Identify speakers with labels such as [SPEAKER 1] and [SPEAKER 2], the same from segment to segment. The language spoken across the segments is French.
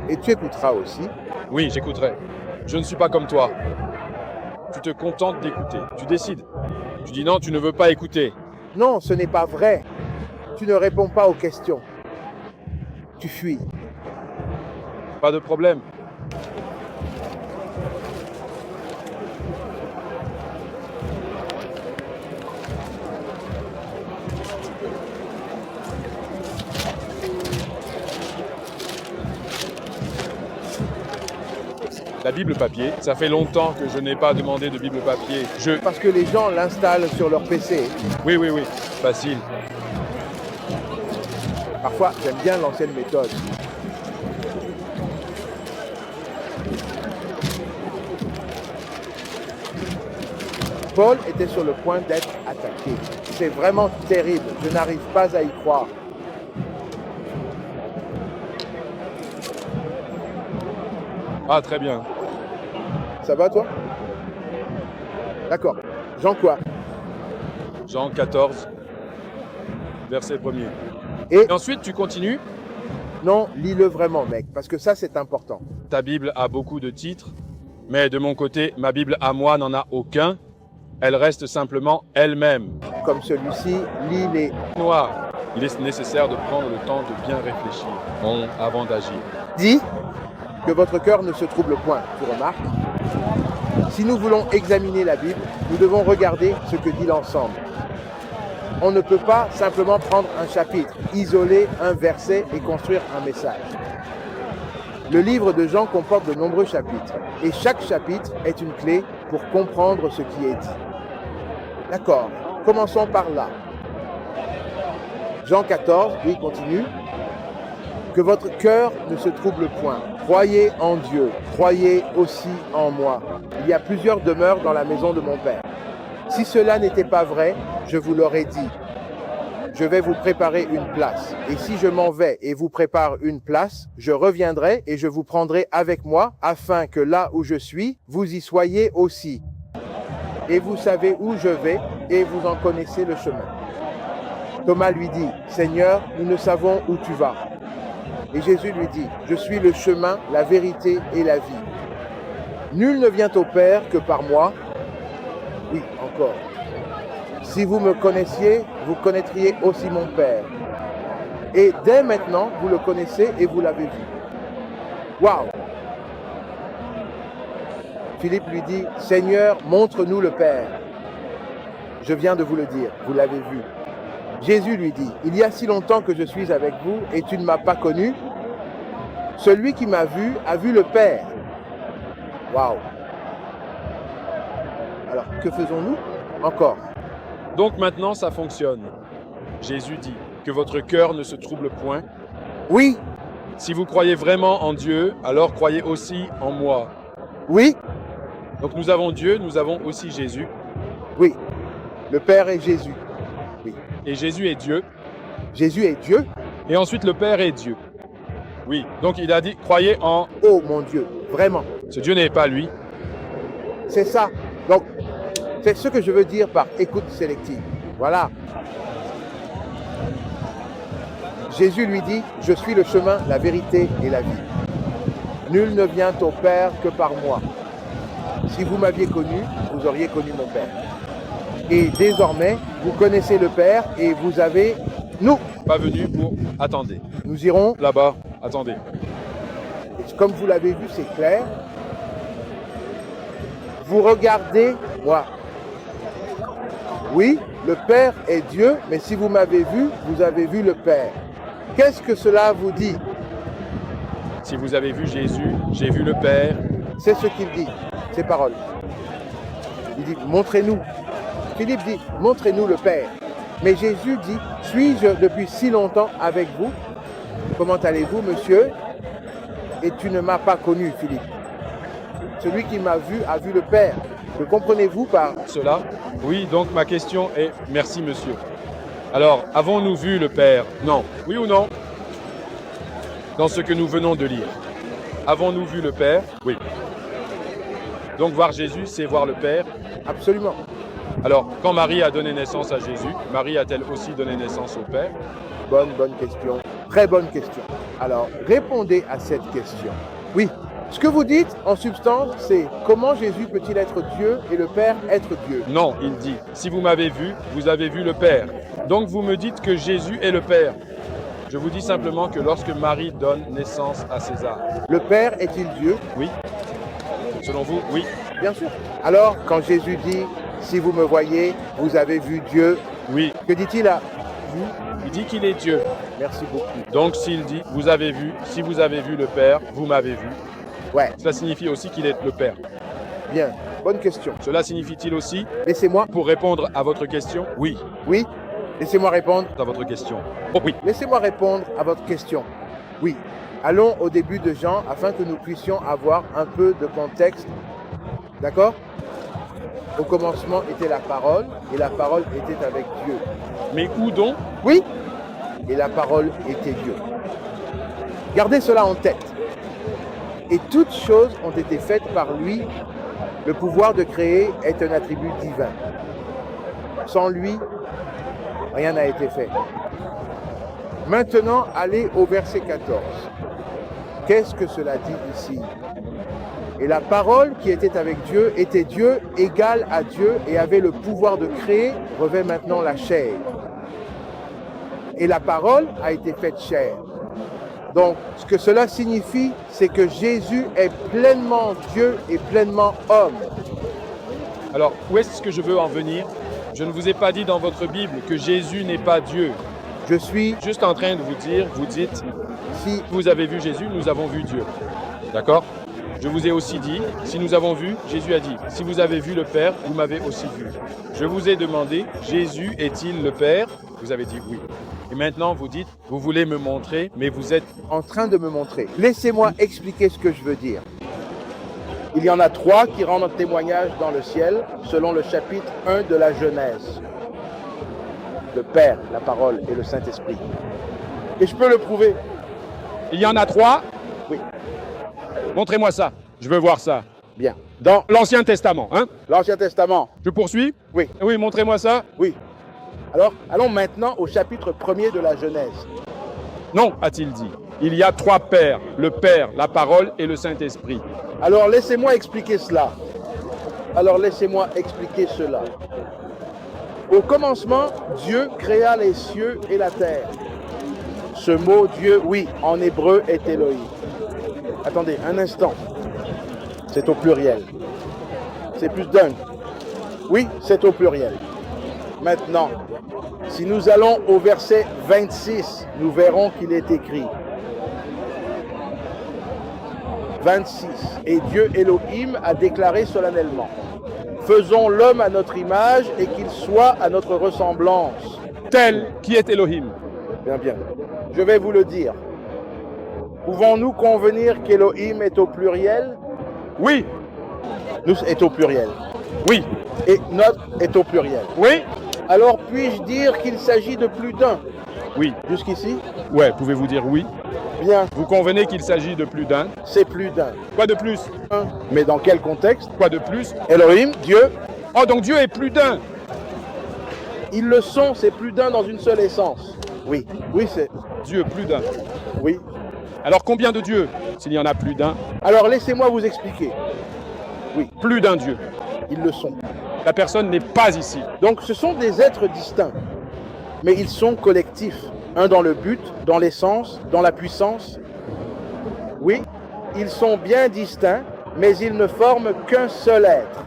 [SPEAKER 1] Et tu écouteras aussi.
[SPEAKER 2] Oui, j'écouterai. Je ne suis pas comme toi. Tu te contentes d'écouter. Tu décides. Tu dis non, tu ne veux pas écouter.
[SPEAKER 1] Non, ce n'est pas vrai. Tu ne réponds pas aux questions. Tu fuis.
[SPEAKER 2] Pas de problème. La Bible papier, ça fait longtemps que je n'ai pas demandé de Bible papier.
[SPEAKER 1] Parce que les gens l'installent sur leur PC.
[SPEAKER 2] Oui, facile.
[SPEAKER 1] Parfois, j'aime bien l'ancienne méthode. Paul était sur le point d'être attaqué. C'est vraiment terrible. Je n'arrive pas à y croire.
[SPEAKER 2] Ah, très bien.
[SPEAKER 1] Ça va, toi? D'accord. Jean quoi?
[SPEAKER 2] Jean 14, verset 1er.
[SPEAKER 1] Et
[SPEAKER 2] ensuite, tu continues.
[SPEAKER 1] Non, lis-le vraiment, mec, parce que ça, c'est important.
[SPEAKER 2] Ta Bible a beaucoup de titres, mais de mon côté, ma Bible à moi n'en a aucun. Elle reste simplement elle-même.
[SPEAKER 1] Comme celui-ci, lis les
[SPEAKER 2] noirs. Il est nécessaire de prendre le temps de bien réfléchir avant d'agir.
[SPEAKER 1] Dis que votre cœur ne se trouble point. Tu remarques? Si nous voulons examiner la Bible, nous devons regarder ce que dit l'ensemble. On ne peut pas simplement prendre un chapitre, isoler un verset et construire un message. Le livre de Jean comporte de nombreux chapitres et chaque chapitre est une clé pour comprendre ce qui est dit. D'accord, commençons par là. Jean 14, oui, continue. Que votre cœur ne se trouble point. Croyez en Dieu, croyez aussi en moi. Il y a plusieurs demeures dans la maison de mon Père. Si cela n'était pas vrai, je vous l'aurais dit. Je vais vous préparer une place. Et si je m'en vais et vous prépare une place, je reviendrai et je vous prendrai avec moi, afin que là où je suis, vous y soyez aussi. Et vous savez où je vais et vous en connaissez le chemin. Thomas lui dit, Seigneur, nous ne savons où tu vas. Et Jésus lui dit, je suis le chemin, la vérité et la vie. Nul ne vient au Père que par moi. Oui, encore. Si vous me connaissiez, vous connaîtriez aussi mon Père. Et dès maintenant, vous le connaissez et vous l'avez vu. Waouh! Philippe lui dit, Seigneur, montre-nous le Père. Je viens de vous le dire, vous l'avez vu. Jésus lui dit, il y a si longtemps que je suis avec vous et tu ne m'as pas connu. Celui qui m'a vu a vu le Père. Waouh! Alors, que faisons-nous? Encore.
[SPEAKER 2] Donc maintenant, ça fonctionne. Jésus dit que votre cœur ne se trouble point.
[SPEAKER 1] Oui.
[SPEAKER 2] Si vous croyez vraiment en Dieu, alors croyez aussi en moi.
[SPEAKER 1] Oui.
[SPEAKER 2] Donc nous avons Dieu, nous avons aussi Jésus.
[SPEAKER 1] Oui. Le Père est Jésus. Oui.
[SPEAKER 2] Et Jésus est Dieu.
[SPEAKER 1] Jésus est Dieu.
[SPEAKER 2] Et ensuite le Père est Dieu. Oui. Donc il a dit, croyez en...
[SPEAKER 1] Oh mon Dieu, vraiment.
[SPEAKER 2] Ce Dieu n'est pas lui.
[SPEAKER 1] C'est ça. Donc, c'est ce que je veux dire par écoute sélective. Voilà. Jésus lui dit, je suis le chemin, la vérité et la vie. Nul ne vient au Père que par moi. Si vous m'aviez connu, vous auriez connu mon Père. Et désormais, vous connaissez le Père et vous avez... Nous.
[SPEAKER 2] Pas venu pour... Attendez.
[SPEAKER 1] Nous irons...
[SPEAKER 2] Là-bas. Attendez.
[SPEAKER 1] Comme vous l'avez vu, c'est clair. Vous regardez moi. Oui, le Père est Dieu, mais si vous m'avez vu, vous avez vu le Père. Qu'est-ce que cela vous dit?
[SPEAKER 2] Si vous avez vu Jésus, j'ai vu le Père.
[SPEAKER 1] C'est ce qu'il dit, ces paroles. Il dit, montrez-nous. Philippe dit, montrez-nous le Père. Mais Jésus dit, suis-je depuis si longtemps avec vous? Comment allez-vous, monsieur? Et tu ne m'as pas connu, Philippe. Celui qui m'a vu a vu le Père. Le comprenez-vous par
[SPEAKER 2] cela? Oui, donc ma question est, merci monsieur. Alors, avons-nous vu le Père? Non. Oui ou non? Dans ce que nous venons de lire. Avons-nous vu le Père? Oui. Donc voir Jésus, c'est voir le Père?
[SPEAKER 1] Absolument.
[SPEAKER 2] Alors, quand Marie a donné naissance à Jésus, Marie a-t-elle aussi donné naissance au Père?
[SPEAKER 1] Bonne question. Très bonne question. Alors, répondez à cette question. Oui, ce que vous dites, en substance, c'est comment Jésus peut-il être Dieu et le Père être Dieu?
[SPEAKER 2] Non, il dit, si vous m'avez vu, vous avez vu le Père. Donc vous me dites que Jésus est le Père. Je vous dis simplement que lorsque Marie donne naissance à César.
[SPEAKER 1] Le Père est-il Dieu?
[SPEAKER 2] Oui. Selon vous, oui.
[SPEAKER 1] Bien sûr. Alors, quand Jésus dit, si vous me voyez, vous avez vu Dieu,
[SPEAKER 2] Oui.
[SPEAKER 1] que dit-il à vous?
[SPEAKER 2] Il dit qu'il est Dieu.
[SPEAKER 1] Merci beaucoup.
[SPEAKER 2] Donc s'il dit, vous avez vu, si vous avez vu le Père, vous m'avez vu.
[SPEAKER 1] Ouais,
[SPEAKER 2] Cela signifie aussi qu'il est le Père.
[SPEAKER 1] bien. Bonne question.
[SPEAKER 2] Cela signifie-t-il aussi,
[SPEAKER 1] Laissez-moi,
[SPEAKER 2] pour répondre à votre question, oui,
[SPEAKER 1] oui, laissez-moi répondre.
[SPEAKER 2] à votre question. Oh, oui.
[SPEAKER 1] Laissez-moi répondre à votre question. Oui. Allons au début de Jean afin que nous puissions avoir un peu de contexte. D'accord? Au commencement était la parole, et la parole était avec Dieu.
[SPEAKER 2] Mais où donc?
[SPEAKER 1] Oui, et la parole était Dieu. Gardez cela en tête. Et toutes choses ont été faites par lui. Le pouvoir de créer est un attribut divin. Sans lui, rien n'a été fait. Maintenant, allez au verset 14. Qu'est-ce que cela dit ici? Et la parole qui était avec Dieu était Dieu, égal à Dieu, et avait le pouvoir de créer, revêt maintenant la chair. Et la parole a été faite chair. Donc, ce que cela signifie, c'est que Jésus est pleinement Dieu et pleinement homme.
[SPEAKER 2] Alors, où est-ce que je veux en venir? Je ne vous ai pas dit dans votre Bible que Jésus n'est pas Dieu.
[SPEAKER 1] Je suis,
[SPEAKER 2] Juste en train de vous dire, vous dites,
[SPEAKER 1] si
[SPEAKER 2] vous avez vu Jésus, nous avons vu Dieu. D'accord? Je vous ai aussi dit, si nous avons vu, Jésus a dit, si vous avez vu le Père, vous m'avez aussi vu. Je vous ai demandé, Jésus est-il le Père? Vous avez dit oui. Et maintenant, vous dites, vous voulez me montrer, mais vous êtes...
[SPEAKER 1] en train de me montrer. Laissez-moi expliquer ce que je veux dire. Il y en a 3 qui rendent témoignage dans le ciel, selon le chapitre 1 de la Genèse. Le Père, la parole et le Saint-Esprit. Et je peux le prouver.
[SPEAKER 2] Il y en a 3?
[SPEAKER 1] Oui,
[SPEAKER 2] Montrez-moi ça. Je veux voir ça.
[SPEAKER 1] bien. Dans
[SPEAKER 2] L'Ancien Testament, hein?
[SPEAKER 1] l'Ancien Testament,
[SPEAKER 2] Je poursuis?
[SPEAKER 1] oui,
[SPEAKER 2] Oui, montrez-moi ça.
[SPEAKER 1] oui. Alors, allons maintenant au chapitre 1er de la Genèse.
[SPEAKER 2] Non, a-t-il dit. Il y a 3 pères, le Père, la parole et le Saint-Esprit.
[SPEAKER 1] Alors, laissez-moi expliquer cela. Au commencement, Dieu créa les cieux et la terre. Ce mot Dieu, oui, en hébreu est Elohim. Attendez, un instant. C'est au pluriel. C'est plus d'un. Oui, c'est au pluriel. Maintenant, si nous allons au verset 26, nous verrons qu'il est écrit. 26. Et Dieu Elohim a déclaré solennellement. Faisons l'homme à notre image et qu'il soit à notre ressemblance.
[SPEAKER 2] Tel qui est Elohim.
[SPEAKER 1] Bien, bien. Je vais vous le dire. Pouvons-nous convenir qu'Elohim est au pluriel?
[SPEAKER 2] Oui,
[SPEAKER 1] Nous est au pluriel.
[SPEAKER 2] oui,
[SPEAKER 1] Et notre est au pluriel.
[SPEAKER 2] oui,
[SPEAKER 1] Alors puis-je dire qu'il s'agit de plus d'un?
[SPEAKER 2] oui.
[SPEAKER 1] Jusqu'ici?
[SPEAKER 2] Ouais, pouvez-vous dire oui?
[SPEAKER 1] Bien,
[SPEAKER 2] Vous convenez qu'il s'agit de plus d'un?
[SPEAKER 1] c'est plus d'un.
[SPEAKER 2] Quoi de plus?
[SPEAKER 1] Un. Mais dans quel contexte?
[SPEAKER 2] Quoi de plus?
[SPEAKER 1] Elohim, Dieu,
[SPEAKER 2] Oh, donc Dieu est plus d'un.
[SPEAKER 1] ils le sont, c'est plus d'un dans une seule essence. Oui, oui, c'est...
[SPEAKER 2] Dieu plus d'un.
[SPEAKER 1] Oui.
[SPEAKER 2] Alors combien de dieux? S'il y en a plus d'un,
[SPEAKER 1] Alors laissez-moi vous expliquer.
[SPEAKER 2] plus d'un Dieu.
[SPEAKER 1] Ils le sont.
[SPEAKER 2] La personne n'est pas ici.
[SPEAKER 1] Donc ce sont des êtres distincts, mais ils sont collectifs. Un dans le but, dans l'essence, dans la puissance. Oui, ils sont bien distincts, mais ils ne forment qu'un seul être.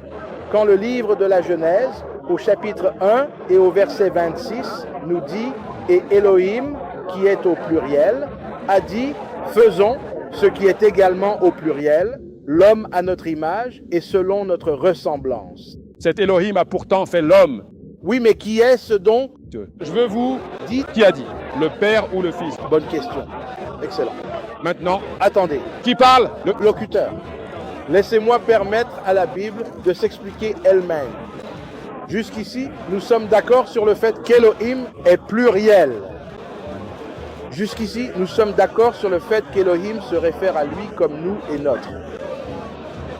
[SPEAKER 1] Quand le livre de la Genèse, au chapitre 1 et au verset 26, nous dit « Et Elohim, qui est au pluriel, a dit « Faisons ce qui est également au pluriel, l'homme à notre image et selon notre ressemblance. »
[SPEAKER 2] Cet Elohim a pourtant fait l'homme.
[SPEAKER 1] Oui, mais qui est-ce donc?
[SPEAKER 2] Je veux vous
[SPEAKER 1] Dites.
[SPEAKER 2] qui a dit? Le Père ou le Fils?
[SPEAKER 1] Bonne question. Excellent.
[SPEAKER 2] Maintenant,
[SPEAKER 1] Attendez,
[SPEAKER 2] qui parle? Le...
[SPEAKER 1] locuteur, laissez-moi permettre à la Bible de s'expliquer elle-même. Jusqu'ici, nous sommes d'accord sur le fait qu'Elohim est pluriel. Jusqu'ici, nous sommes d'accord sur le fait qu'Elohim se réfère à lui comme nous et notre.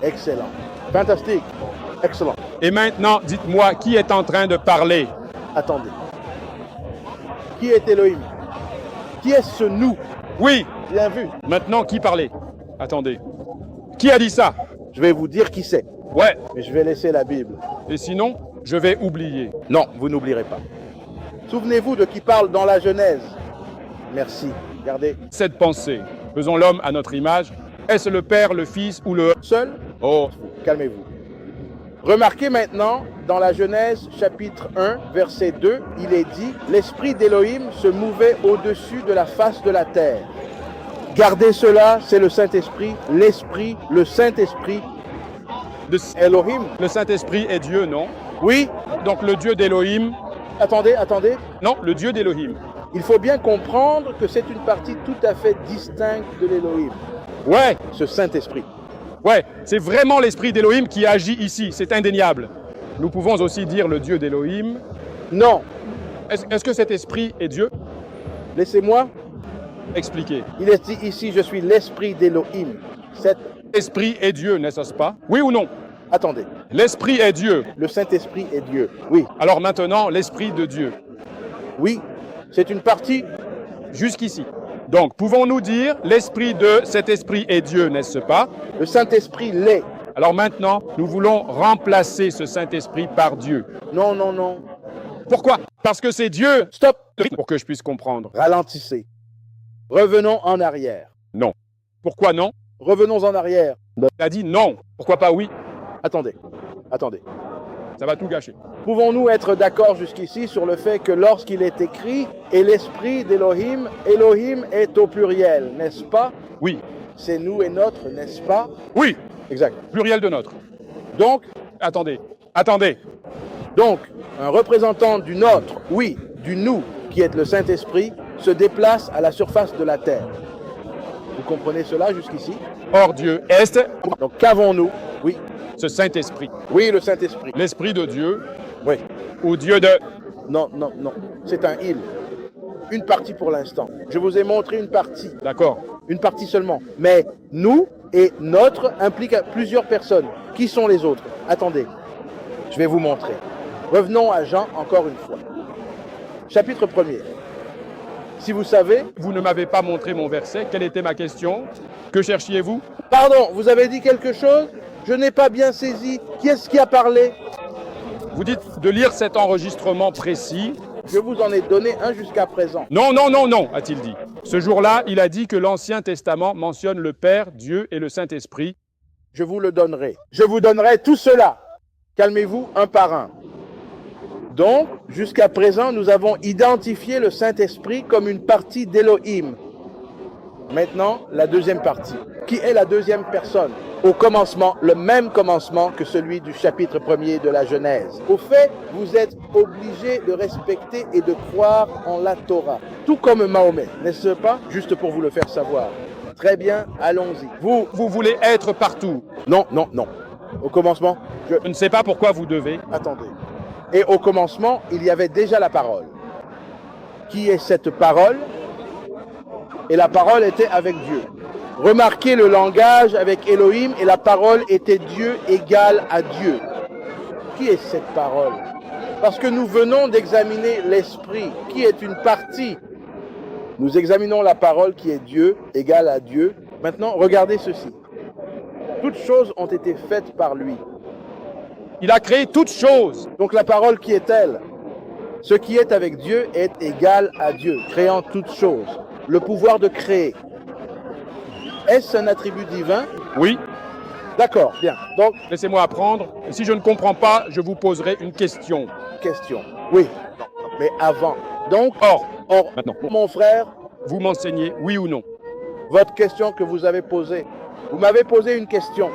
[SPEAKER 1] Excellent. Fantastique. Excellent.
[SPEAKER 2] Et maintenant, dites-moi qui est en train de parler?
[SPEAKER 1] Attendez. Qui est Elohim? Qui est ce nous?
[SPEAKER 2] Oui.
[SPEAKER 1] Bien vu.
[SPEAKER 2] Maintenant, qui parlait? Attendez. Qui a dit ça?
[SPEAKER 1] Je vais vous dire qui c'est,
[SPEAKER 2] Ouais.
[SPEAKER 1] mais je vais laisser la Bible.
[SPEAKER 2] Et sinon, je vais oublier.
[SPEAKER 1] Non, vous n'oublierez pas. Souvenez-vous de qui parle dans la Genèse. Merci. Regardez.
[SPEAKER 2] Cette pensée, faisons l'homme à notre image, est-ce le Père, le Fils ou le...
[SPEAKER 1] Seul,
[SPEAKER 2] Oh,
[SPEAKER 1] calmez-vous. Remarquez maintenant, dans la Genèse chapitre 1, verset 2, il est dit « L'esprit d'Élohim se mouvait au-dessus de la face de la terre. » Gardez cela, c'est le Saint-Esprit, l'Esprit, le Saint-Esprit, Elohim.
[SPEAKER 2] le Saint-Esprit est Dieu, non?
[SPEAKER 1] Oui,
[SPEAKER 2] Donc le Dieu d'Élohim...
[SPEAKER 1] attendez.
[SPEAKER 2] Non, le Dieu d'Élohim.
[SPEAKER 1] Il faut bien comprendre que c'est une partie tout à fait distincte de l'Élohim,
[SPEAKER 2] Ouais,
[SPEAKER 1] ce Saint-Esprit.
[SPEAKER 2] ouais, c'est vraiment l'Esprit d'Élohim qui agit ici, c'est indéniable. Nous pouvons aussi dire le Dieu d'Élohim.
[SPEAKER 1] Non,
[SPEAKER 2] Est-ce que cet Esprit est Dieu?
[SPEAKER 1] laissez-moi.
[SPEAKER 2] Expliquez.
[SPEAKER 1] Il est dit ici, je suis l'Esprit d'Élohim. Cet...
[SPEAKER 2] L'Esprit est Dieu, n'est-ce pas? Oui ou non?
[SPEAKER 1] Attendez,
[SPEAKER 2] L'Esprit est Dieu.
[SPEAKER 1] le Saint-Esprit est Dieu. Oui,
[SPEAKER 2] Alors maintenant, l'Esprit de Dieu,
[SPEAKER 1] oui, c'est une partie.
[SPEAKER 2] jusqu'ici. Donc, pouvons-nous dire l'Esprit de cet Esprit est Dieu, n'est-ce pas?
[SPEAKER 1] Le Saint-Esprit l'est.
[SPEAKER 2] Alors maintenant, nous voulons remplacer ce Saint-Esprit par Dieu.
[SPEAKER 1] Non, non, non.
[SPEAKER 2] Pourquoi? Parce que c'est Dieu.
[SPEAKER 1] Stop.
[SPEAKER 2] Pour que je puisse comprendre.
[SPEAKER 1] Ralentissez. Revenons en arrière.
[SPEAKER 2] Non. Pourquoi non?
[SPEAKER 1] Revenons en arrière.
[SPEAKER 2] Il a dit non. Pourquoi pas oui?
[SPEAKER 1] Attendez.
[SPEAKER 2] Ça va tout gâcher.
[SPEAKER 1] Pouvons-nous être d'accord jusqu'ici sur le fait que lorsqu'il est écrit « et l'Esprit d'Élohim », Elohim est au pluriel, n'est-ce pas?
[SPEAKER 2] Oui.
[SPEAKER 1] C'est nous et notre, n'est-ce pas?
[SPEAKER 2] Oui.
[SPEAKER 1] Exact.
[SPEAKER 2] Pluriel de notre.
[SPEAKER 1] Donc,
[SPEAKER 2] Attendez.
[SPEAKER 1] un représentant du nôtre, oui, du nous, qui est le Saint-Esprit, se déplace à la surface de la terre. Vous comprenez cela jusqu'ici?
[SPEAKER 2] Or Dieu est
[SPEAKER 1] Donc, qu'avons-nous? Oui,
[SPEAKER 2] ce Saint-Esprit.
[SPEAKER 1] oui, le Saint-Esprit.
[SPEAKER 2] L'Esprit de Dieu
[SPEAKER 1] Oui.
[SPEAKER 2] ou Dieu de...
[SPEAKER 1] Non. C'est un il. Une partie pour l'instant. Je vous ai montré une partie.
[SPEAKER 2] D'accord.
[SPEAKER 1] Une partie seulement. Mais nous et notre implique plusieurs personnes. Qui sont les autres? Attendez. Je vais vous montrer. Revenons à Jean encore une fois. Chapitre 1er. Si vous savez...
[SPEAKER 2] Vous ne m'avez pas montré mon verset. Quelle était ma question? Que cherchiez-vous?
[SPEAKER 1] Pardon, vous avez dit quelque chose? Je n'ai pas bien saisi. Qui est-ce qui a parlé?
[SPEAKER 2] Vous dites de lire cet enregistrement précis.
[SPEAKER 1] Je vous en ai donné un jusqu'à présent.
[SPEAKER 2] Non, a-t-il dit. Ce jour-là, il a dit que l'Ancien Testament mentionne le Père, Dieu et le Saint-Esprit.
[SPEAKER 1] Je vous le donnerai. Je vous donnerai tout cela. Calmez-vous un par un. Donc, jusqu'à présent, nous avons identifié le Saint-Esprit comme une partie d'Élohim. Maintenant, la deuxième partie. Qui est la deuxième personne? Au commencement, le même commencement que celui du chapitre 1er de la Genèse. Au fait, vous êtes obligés de respecter et de croire en la Torah. Tout comme Mahomet, n'est-ce pas? Juste pour vous le faire savoir. Très bien, allons-y.
[SPEAKER 2] Vous voulez être partout.
[SPEAKER 1] Non. Au commencement,
[SPEAKER 2] Je ne sais pas pourquoi vous devez.
[SPEAKER 1] Attendez. Et au commencement, il y avait déjà la parole. Qui est cette parole? Et la parole était avec Dieu. Remarquez le langage avec Elohim et la parole était Dieu égal à Dieu. Qui est cette parole? Parce que nous venons d'examiner l'esprit, qui est une partie. Nous examinons la parole qui est Dieu égal à Dieu. Maintenant, regardez ceci. Toutes choses ont été faites par lui.
[SPEAKER 2] Il a créé toutes choses.
[SPEAKER 1] Donc la parole qui est elle? Ce qui est avec Dieu est égal à Dieu, créant toutes choses. Le pouvoir de créer. Est-ce un attribut divin?
[SPEAKER 2] Oui.
[SPEAKER 1] D'accord, bien. Donc,
[SPEAKER 2] Laissez-moi apprendre. Et si je ne comprends pas, je vous poserai une question.
[SPEAKER 1] question. Oui, mais avant. Donc,
[SPEAKER 2] Or,
[SPEAKER 1] or,
[SPEAKER 2] maintenant,
[SPEAKER 1] mon frère,
[SPEAKER 2] vous m'enseignez oui ou non?
[SPEAKER 1] votre question que vous avez posée. Vous m'avez posé une question.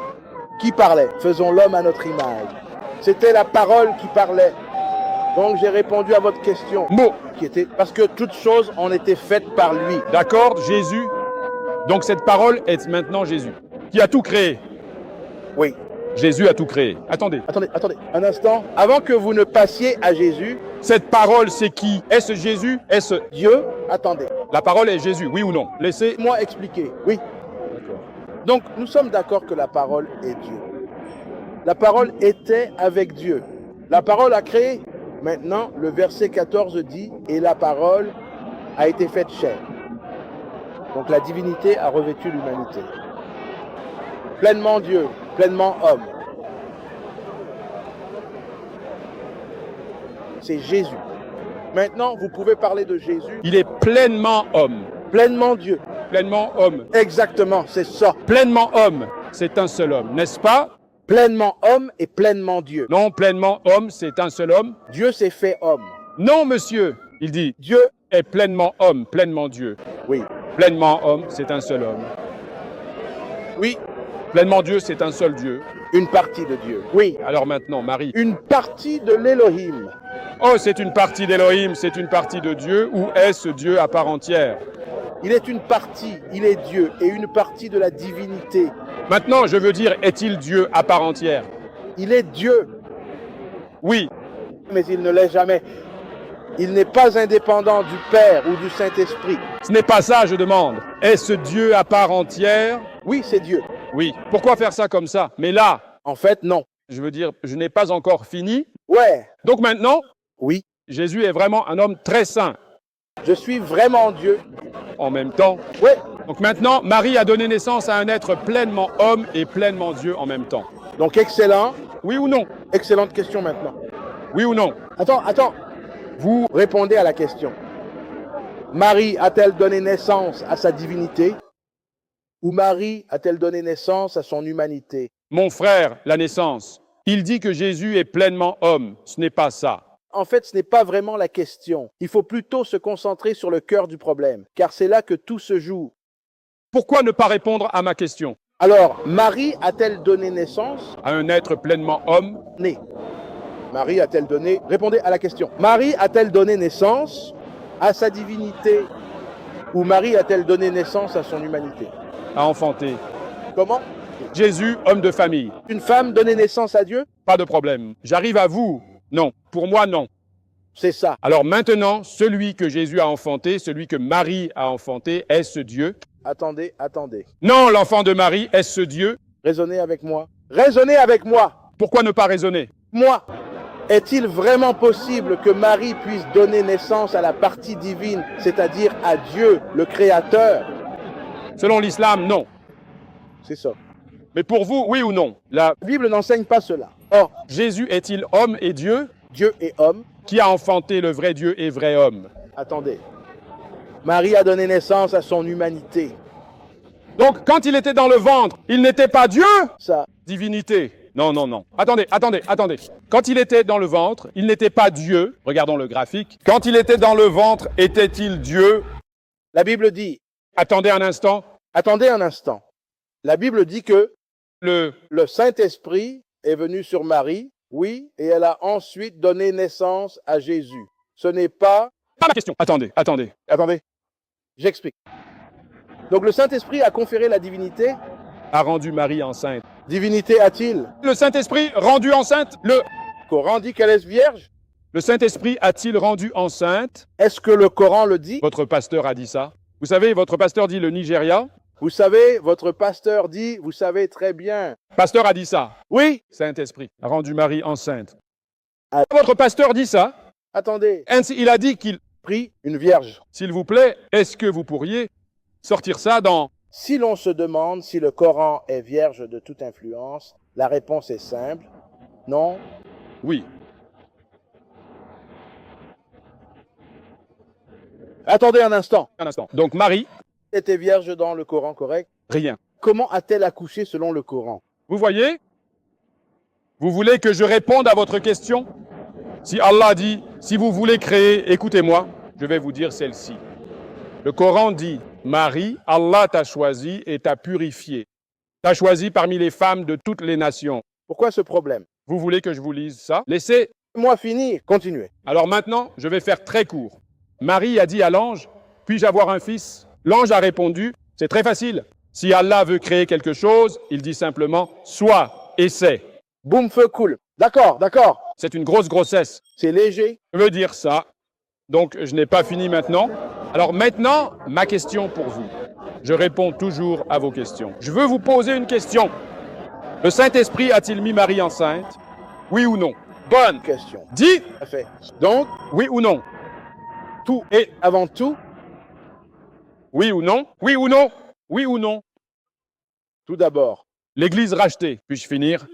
[SPEAKER 1] Qui parlait? Faisons l'homme à notre image. C'était la parole qui parlait. Donc j'ai répondu à votre question.
[SPEAKER 2] Mot.
[SPEAKER 1] Qui était parce que toutes choses ont été faites par lui.
[SPEAKER 2] D'accord, Jésus. Donc cette parole est maintenant Jésus, qui a tout créé.
[SPEAKER 1] Oui.
[SPEAKER 2] Jésus a tout créé. Attendez.
[SPEAKER 1] Attendez, un instant. Avant que vous ne passiez à Jésus,
[SPEAKER 2] Cette parole, c'est qui? Est-ce Jésus? Est-ce...
[SPEAKER 1] Dieu, attendez.
[SPEAKER 2] La parole est Jésus, oui ou non? Laissez...
[SPEAKER 1] Moi expliquer. Oui.
[SPEAKER 2] D'accord.
[SPEAKER 1] Donc nous sommes d'accord que la parole est Dieu. La parole était avec Dieu. La parole a créé. Maintenant, le verset 14 dit « Et la parole a été faite chair. » Donc la divinité a revêtu l'humanité. Pleinement Dieu, pleinement homme. C'est Jésus. Maintenant, vous pouvez parler de Jésus.
[SPEAKER 2] Il est pleinement homme.
[SPEAKER 1] Pleinement Dieu.
[SPEAKER 2] Pleinement homme.
[SPEAKER 1] Exactement, c'est ça.
[SPEAKER 2] Pleinement homme, c'est un seul homme, n'est-ce pas?
[SPEAKER 1] Pleinement homme et pleinement Dieu.
[SPEAKER 2] Non, pleinement homme, c'est un seul homme.
[SPEAKER 1] Dieu s'est fait homme.
[SPEAKER 2] Non, monsieur, il dit,
[SPEAKER 1] Dieu,
[SPEAKER 2] est pleinement homme, pleinement Dieu.
[SPEAKER 1] oui.
[SPEAKER 2] Pleinement homme, c'est un seul homme.
[SPEAKER 1] Oui,
[SPEAKER 2] Pleinement Dieu, c'est un seul Dieu.
[SPEAKER 1] une partie de Dieu. Oui,
[SPEAKER 2] Alors maintenant, Marie.
[SPEAKER 1] une partie de l'Élohim.
[SPEAKER 2] Oh, c'est une partie d'Élohim, c'est une partie de Dieu, ou est-ce Dieu à part entière?
[SPEAKER 1] Il est une partie, il est Dieu, et une partie de la divinité.
[SPEAKER 2] Maintenant, je veux dire, est-il Dieu à part entière?
[SPEAKER 1] Il est Dieu,
[SPEAKER 2] Oui.
[SPEAKER 1] mais il ne l'est jamais. Il n'est pas indépendant du Père ou du Saint-Esprit.
[SPEAKER 2] Ce n'est pas ça, je demande. Est-ce Dieu à part entière?
[SPEAKER 1] Oui, c'est Dieu.
[SPEAKER 2] Oui. Pourquoi faire ça comme ça? Mais là,
[SPEAKER 1] En fait, non.
[SPEAKER 2] je veux dire, je n'ai pas encore fini.
[SPEAKER 1] Ouais,
[SPEAKER 2] Donc maintenant,
[SPEAKER 1] oui.
[SPEAKER 2] Jésus est vraiment un homme très saint.
[SPEAKER 1] Je suis vraiment Dieu.
[SPEAKER 2] En même temps.
[SPEAKER 1] Ouais.
[SPEAKER 2] Donc maintenant, Marie a donné naissance à un être pleinement homme et pleinement Dieu en même temps.
[SPEAKER 1] Donc excellent.
[SPEAKER 2] Oui ou non?
[SPEAKER 1] Excellente question maintenant.
[SPEAKER 2] Oui ou non?
[SPEAKER 1] Attends. Vous répondez à la question. Marie a-t-elle donné naissance à sa divinité ou Marie a-t-elle donné naissance à son humanité?
[SPEAKER 2] Mon frère, la naissance. Il dit que Jésus est pleinement homme. Ce n'est pas ça.
[SPEAKER 1] En fait, ce n'est pas vraiment la question. Il faut plutôt se concentrer sur le cœur du problème, car c'est là que tout se joue.
[SPEAKER 2] Pourquoi ne pas répondre à ma question?
[SPEAKER 1] Alors, Marie a-t-elle donné naissance?
[SPEAKER 2] À un être pleinement homme?
[SPEAKER 1] Né. Marie a-t-elle donné... Répondez à la question. Marie a-t-elle donné naissance à sa divinité ou Marie a-t-elle donné naissance à son humanité?
[SPEAKER 2] À enfanter.
[SPEAKER 1] Comment?
[SPEAKER 2] Jésus, homme de famille.
[SPEAKER 1] Une femme donnait naissance à Dieu?
[SPEAKER 2] Pas de problème. J'arrive à vous. Non. Pour moi, non.
[SPEAKER 1] C'est ça.
[SPEAKER 2] Alors maintenant, celui que Jésus a enfanté, celui que Marie a enfanté, est-ce Dieu?
[SPEAKER 1] Attendez.
[SPEAKER 2] Non, l'enfant de Marie, est-ce Dieu?
[SPEAKER 1] Raisonnez avec moi. Raisonnez avec moi.
[SPEAKER 2] Pourquoi ne pas raisonner?
[SPEAKER 1] Moi. Est-il vraiment possible que Marie puisse donner naissance à la partie divine, c'est-à-dire à Dieu, le Créateur?
[SPEAKER 2] Selon l'islam, non.
[SPEAKER 1] C'est ça.
[SPEAKER 2] Mais pour vous, oui ou non? La
[SPEAKER 1] Bible n'enseigne pas cela. Or,
[SPEAKER 2] Jésus est-il homme et Dieu?
[SPEAKER 1] Dieu est homme.
[SPEAKER 2] Qui a enfanté le vrai Dieu et vrai homme?
[SPEAKER 1] Attendez. Marie a donné naissance à son humanité.
[SPEAKER 2] Donc, quand il était dans le ventre, il n'était pas Dieu?
[SPEAKER 1] Ça,
[SPEAKER 2] Divinité. Non. Attendez. Quand il était dans le ventre, il n'était pas Dieu. Regardons le graphique. Quand il était dans le ventre, était-il Dieu?
[SPEAKER 1] la Bible dit,
[SPEAKER 2] Attendez un instant.
[SPEAKER 1] La Bible dit que
[SPEAKER 2] Le
[SPEAKER 1] le Saint-Esprit est venu sur Marie, oui, et elle a ensuite donné naissance à Jésus. Ce n'est pas...
[SPEAKER 2] Pas ma question. Attendez.
[SPEAKER 1] J'explique. Donc le Saint-Esprit a conféré la divinité.
[SPEAKER 2] A rendu Marie enceinte.
[SPEAKER 1] Divinité a-t-il?
[SPEAKER 2] Le Saint-Esprit rendu enceinte? Le
[SPEAKER 1] Coran dit qu'elle est vierge?
[SPEAKER 2] Saint-Esprit a-t-il rendu enceinte?
[SPEAKER 1] Est-ce que le Coran le dit?
[SPEAKER 2] Votre pasteur a dit ça. Vous savez, votre pasteur dit le Nigeria.
[SPEAKER 1] Vous savez, votre pasteur dit, vous savez très bien.
[SPEAKER 2] Pasteur a dit ça.
[SPEAKER 1] Oui.
[SPEAKER 2] Saint-Esprit a rendu Marie enceinte.
[SPEAKER 1] Ah.
[SPEAKER 2] Votre pasteur dit ça.
[SPEAKER 1] Attendez.
[SPEAKER 2] Ainsi, il a dit qu'il...
[SPEAKER 1] Prie une vierge.
[SPEAKER 2] S'il vous plaît, est-ce que vous pourriez sortir ça dans...
[SPEAKER 1] Si l'on se demande si le Coran est vierge de toute influence, la réponse est simple. Non.
[SPEAKER 2] Oui.
[SPEAKER 1] Attendez un instant.
[SPEAKER 2] Un instant. Donc Marie,
[SPEAKER 1] Était vierge dans le Coran, correct?
[SPEAKER 2] rien.
[SPEAKER 1] Comment a-t-elle accouché selon le Coran?
[SPEAKER 2] Vous voyez? Vous voulez que je réponde à votre question? Si Allah dit, si vous voulez créer, écoutez-moi, je vais vous dire celle-ci. Le Coran dit, Marie, Allah t'a choisi et t'a purifié. T'a choisi parmi les femmes de toutes les nations.
[SPEAKER 1] Pourquoi ce problème?
[SPEAKER 2] Vous voulez que je vous lise ça? Laissez.
[SPEAKER 1] Moi finir, continuez.
[SPEAKER 2] Alors maintenant, je vais faire très court. Marie a dit à l'ange, puis-je avoir un fils? L'ange a répondu, c'est très facile. Si Allah veut créer quelque chose, il dit simplement, sois et c'est.
[SPEAKER 1] Boum, feu, cool. D'accord.
[SPEAKER 2] C'est une grosse grossesse.
[SPEAKER 1] C'est léger.
[SPEAKER 2] Je veux dire ça. Donc, je n'ai pas fini maintenant. Alors maintenant, ma question pour vous. Je réponds toujours à vos questions. Je veux vous poser une question. Le Saint-Esprit a-t-il mis Marie enceinte? Oui ou non? Bonne
[SPEAKER 1] Question.
[SPEAKER 2] Dis
[SPEAKER 1] Parfait. Donc,
[SPEAKER 2] oui ou non?
[SPEAKER 1] tout
[SPEAKER 2] Et
[SPEAKER 1] avant tout,
[SPEAKER 2] Oui ou non? Oui ou non? Oui ou non?
[SPEAKER 1] Tout d'abord,
[SPEAKER 2] L'église rachetée, puis-je finir?